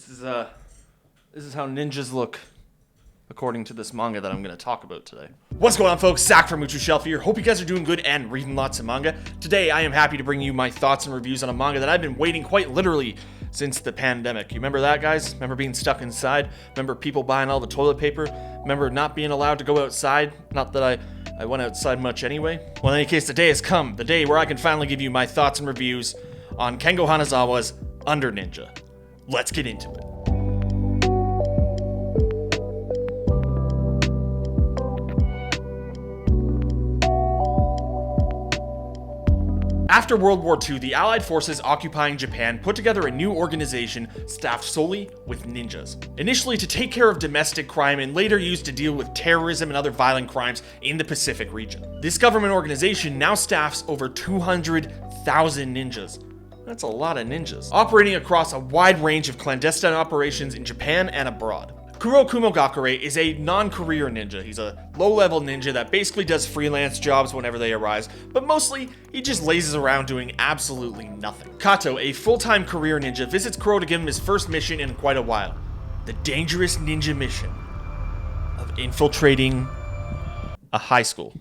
This is how ninjas look, according to this manga that I'm going to talk about today. What's going on, folks? Zach from Muchu Shelf here. Hope you guys are doing good and reading lots of manga. Today, I am happy to bring you my thoughts and reviews on a manga that I've been waiting quite literally since the pandemic. You remember that, guys? Remember being stuck inside? Remember people buying all the toilet paper? Remember not being allowed to go outside? Not that I went outside much anyway. Well, in any case, the day has come. The day where I can finally give you my thoughts and reviews on Kengo Hanazawa's Under Ninja. Let's get into it. After World War II, the Allied forces occupying Japan put together a new organization staffed solely with ninjas. Initially to take care of domestic crime and later used to deal with terrorism and other violent crimes in the Pacific region. This government organization now staffs over 200,000 ninjas. That's a lot of ninjas. Operating across a wide range of clandestine operations in Japan and abroad. Kuro Kumogakure is a non-career ninja. He's a low-level ninja that basically does freelance jobs whenever they arise, but mostly he just lazes around doing absolutely nothing. Kato, a full-time career ninja, visits Kuro to give him his first mission in quite a while. The dangerous ninja mission of infiltrating a high school.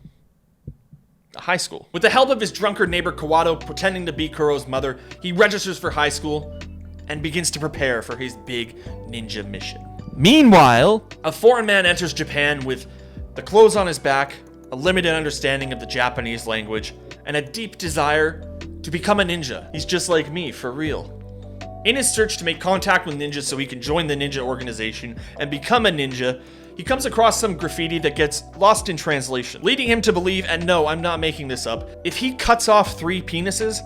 With the help of his drunkard neighbor Kawato pretending to be Kuro's mother, he registers for high school and begins to prepare for his big ninja mission. Meanwhile, a foreign man enters Japan with the clothes on his back, a limited understanding of the Japanese language, and a deep desire to become a ninja. He's just like me, for real. In his search to make contact with ninjas so he can join the ninja organization and become a ninja, he comes across some graffiti that gets lost in translation, leading him to believe, and no, I'm not making this up, if he cuts off 3 penises,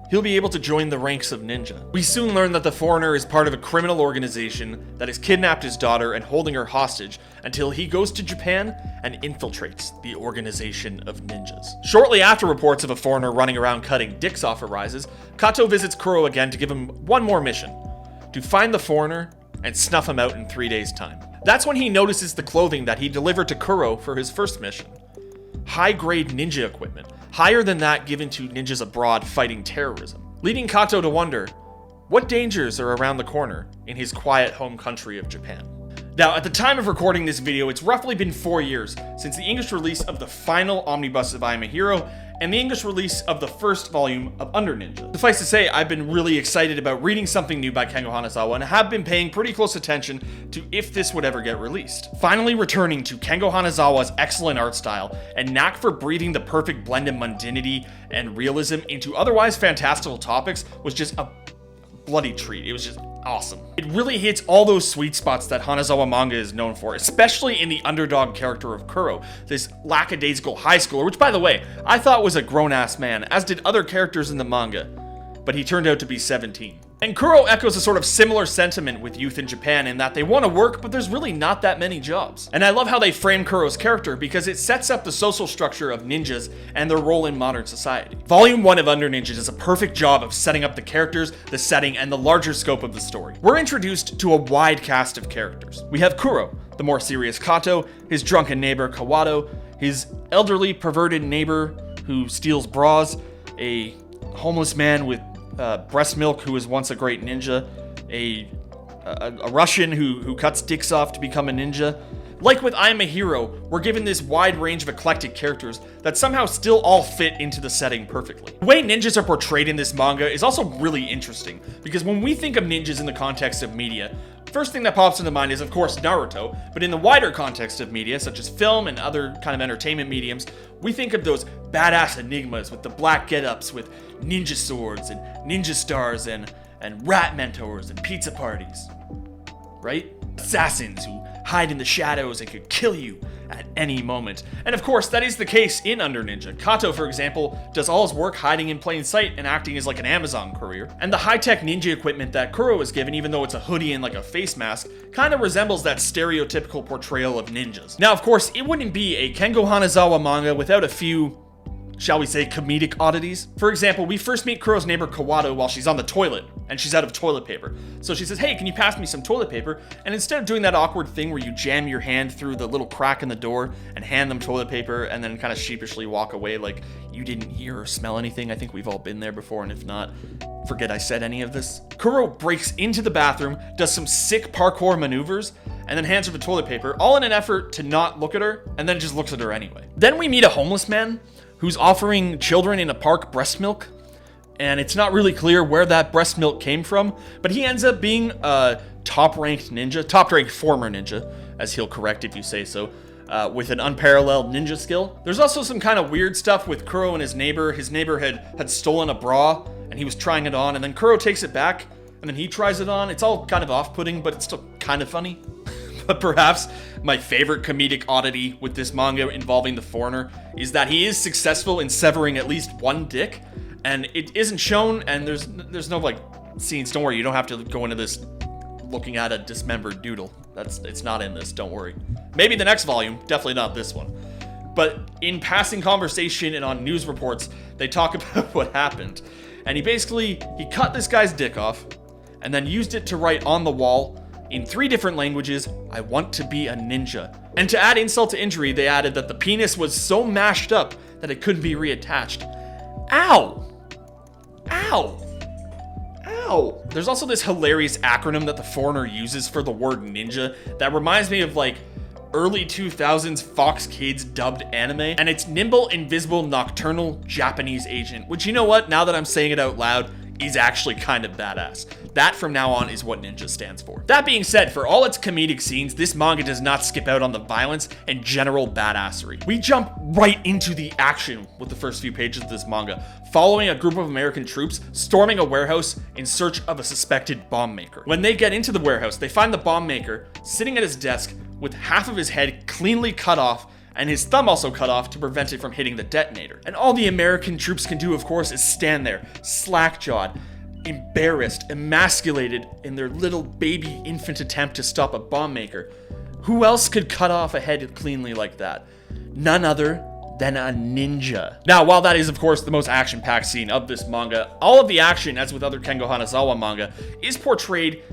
he'll be able to join the ranks of ninja. We soon learn that the foreigner is part of a criminal organization that has kidnapped his daughter and holding her hostage until he goes to Japan and infiltrates the organization of ninjas. Shortly after reports of a foreigner running around cutting dicks off arises, Kato visits Kuro again to give him one more mission: to find the foreigner and snuff him out in 3 days' time. That's when he notices the clothing that he delivered to Kuro for his first mission. High-grade ninja equipment, higher than that given to ninjas abroad fighting terrorism, leading Kato to wonder what dangers are around the corner in his quiet home country of Japan. Now, at the time of recording this video, it's roughly been 4 years since the English release of the final omnibus of I Am a Hero and the English release of the first volume of Under Ninja. Suffice to say, I've been really excited about reading something new by Kengo Hanazawa and have been paying pretty close attention to if this would ever get released. Finally returning to Kengo Hanazawa's excellent art style and knack for breathing the perfect blend of mundanity and realism into otherwise fantastical topics was just a bloody treat. It was just awesome. It really hits all those sweet spots that Hanazawa manga is known for, especially in the underdog character of Kuro, this lackadaisical high schooler, which, by the way, I thought was a grown-ass man, as did other characters in the manga, but he turned out to be 17. And Kuro echoes a sort of similar sentiment with youth in Japan in that they want to work, but there's really not that many jobs. And I love how they frame Kuro's character because it sets up the social structure of ninjas and their role in modern society. Volume 1 of Under Ninja does a perfect job of setting up the characters, the setting, and the larger scope of the story. We're introduced to a wide cast of characters. We have Kuro, the more serious Kato, his drunken neighbor Kawato, his elderly perverted neighbor who steals bras, a homeless man with breast milk who was once a great ninja, a Russian who cuts dicks off to become a ninja. Like with I Am a Hero, we're given this wide range of eclectic characters that somehow still all fit into the setting perfectly. The way ninjas are portrayed in this manga is also really interesting, because when we think of ninjas in the context of media, first thing that pops into mind is, of course, Naruto, but in the wider context of media, such as film and other kind of entertainment mediums, we think of those badass enigmas with the black get-ups with ninja swords and ninja stars and rat mentors and pizza parties, right? Assassins who hide in the shadows and could kill you at any moment. And of course, that is the case in Under Ninja. Kato, for example, does all his work hiding in plain sight and acting as like an Amazon courier. And the high-tech ninja equipment that Kuro is given, even though it's a hoodie and like a face mask, kind of resembles that stereotypical portrayal of ninjas. Now, of course, it wouldn't be a Kengo Hanazawa manga without a few shall we say, comedic oddities. For example, we first meet Kuro's neighbor Kawato while she's on the toilet and she's out of toilet paper. So she says, hey, can you pass me some toilet paper? And instead of doing that awkward thing where you jam your hand through the little crack in the door and hand them toilet paper and then kind of sheepishly walk away like you didn't hear or smell anything, I think we've all been there before, and if not, forget I said any of this. Kuro breaks into the bathroom, does some sick parkour maneuvers, and then hands her the toilet paper, all in an effort to not look at her, and then just looks at her anyway. Then we meet a homeless man who's offering children in a park breast milk, and it's not really clear where that breast milk came from, but he ends up being a top-ranked former ninja, as he'll correct if you say so, with an unparalleled ninja skill. There's also some kind of weird stuff with Kuro and his neighbor. His neighbor had stolen a bra, and he was trying it on, and then Kuro takes it back, and then he tries it on. It's all kind of off-putting, but it's still kind of funny. But perhaps my favorite comedic oddity with this manga involving the foreigner is that he is successful in severing at least one dick, and it isn't shown, and there's no like scenes. Don't worry, you don't have to go into this looking at a dismembered doodle. It's not in this, don't worry. Maybe the next volume, definitely not this one. But in passing conversation and on news reports, they talk about what happened. And he cut this guy's dick off and then used it to write on the wall in 3 different languages, I want to be a ninja. And to add insult to injury, they added that the penis was so mashed up that it couldn't be reattached. Ow! Ow! Ow! There's also this hilarious acronym that the foreigner uses for the word ninja that reminds me of like early 2000s Fox Kids dubbed anime, and it's Nimble, Invisible, Nocturnal Japanese Agent, which, you know what, now that I'm saying it out loud, is actually kind of badass. That from now on is what ninja stands for. That being said, for all its comedic scenes, this manga does not skip out on the violence and general badassery. We jump right into the action with the first few pages of this manga, following a group of American troops storming a warehouse in search of a suspected bomb maker. When they get into the warehouse, they find the bomb maker sitting at his desk with half of his head cleanly cut off and his thumb also cut off to prevent it from hitting the detonator. And all the American troops can do, of course, is stand there, slack-jawed, embarrassed, emasculated in their little baby infant attempt to stop a bomb maker. Who else could cut off a head cleanly like that? None other than a ninja. Now, while that is, of course, the most action-packed scene of this manga, all of the action, as with other Kengo Hanazawa manga, is portrayed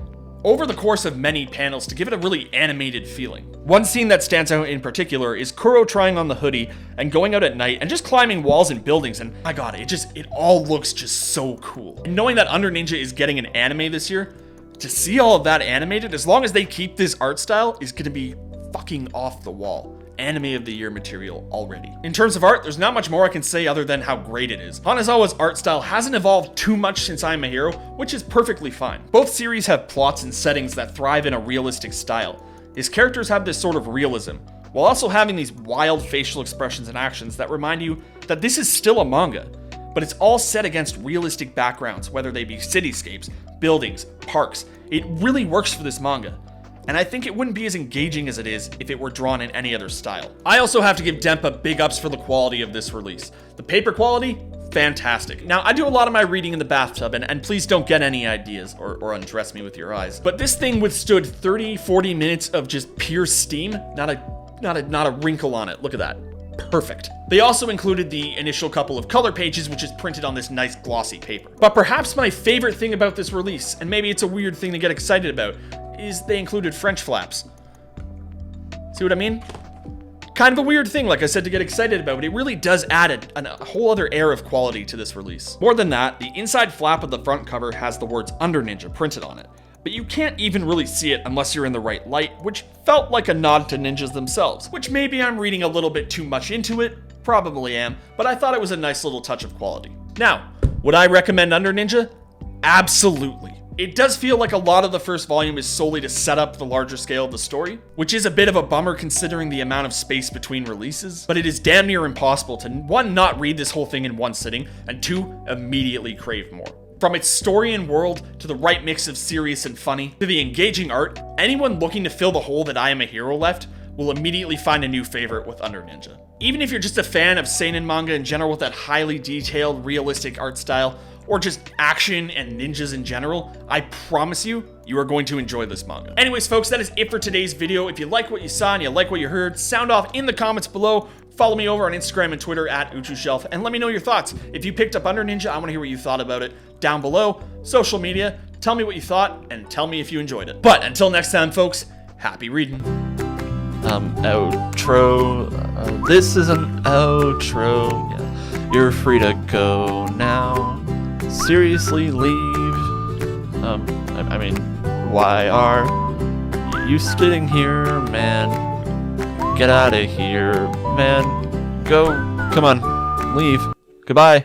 over the course of many panels to give it a really animated feeling. One scene that stands out in particular is Kuro trying on the hoodie and going out at night and just climbing walls and buildings, and my god, it all looks just so cool. And knowing that Under Ninja is getting an anime this year, to see all of that animated, as long as they keep this art style, is gonna be fucking off the wall. Anime of the year material already. In terms of art, there's not much more I can say other than how great it is. Hanazawa's art style hasn't evolved too much since I Am a Hero, which is perfectly fine. Both series have plots and settings that thrive in a realistic style. His characters have this sort of realism, while also having these wild facial expressions and actions that remind you that this is still a manga, but it's all set against realistic backgrounds, whether they be cityscapes, buildings, parks. It really works for this manga. And I think it wouldn't be as engaging as it is if it were drawn in any other style. I also have to give Denpa big ups for the quality of this release. The paper quality, fantastic. Now, I do a lot of my reading in the bathtub, and please don't get any ideas or undress me with your eyes. But this thing withstood 30-40 minutes of just pure steam. Not a wrinkle on it. Look at that. Perfect. They also included the initial couple of color pages, which is printed on this nice glossy paper. But perhaps my favorite thing about this release, and maybe it's a weird thing to get excited about, is they included French flaps. See what I mean? Kind of a weird thing, like I said, to get excited about, but it really does add a whole other air of quality to this release. More than that, the inside flap of the front cover has the words Under Ninja printed on it, but you can't even really see it unless you're in the right light, which felt like a nod to ninjas themselves, which maybe I'm reading a little bit too much into it, probably am, but I thought it was a nice little touch of quality. Now, would I recommend Under Ninja? Absolutely. It does feel like a lot of the first volume is solely to set up the larger scale of the story, which is a bit of a bummer considering the amount of space between releases, but it is damn near impossible to 1, not read this whole thing in one sitting, and 2, immediately crave more. From its story and world, to the right mix of serious and funny, to the engaging art, anyone looking to fill the hole that I Am a Hero left will immediately find a new favorite with Under Ninja. Even if you're just a fan of seinen manga in general with that highly detailed, realistic art style, or just action and ninjas in general, I promise you, you are going to enjoy this manga. Anyways, folks, that is it for today's video. If you like what you saw and you like what you heard, sound off in the comments below Follow me over on Instagram and Twitter at UchuShelf, and let me know your thoughts. If you picked up Under Ninja, I want to hear what you thought about it down below. Social media, tell me what you thought, and tell me if you enjoyed it. But until next time, folks, happy reading. Outro. This is an outro. Yeah. You're free to go now. Seriously, leave. I mean, why are you sitting here, man? Get out of here, man. Go. Come on. Leave. Goodbye.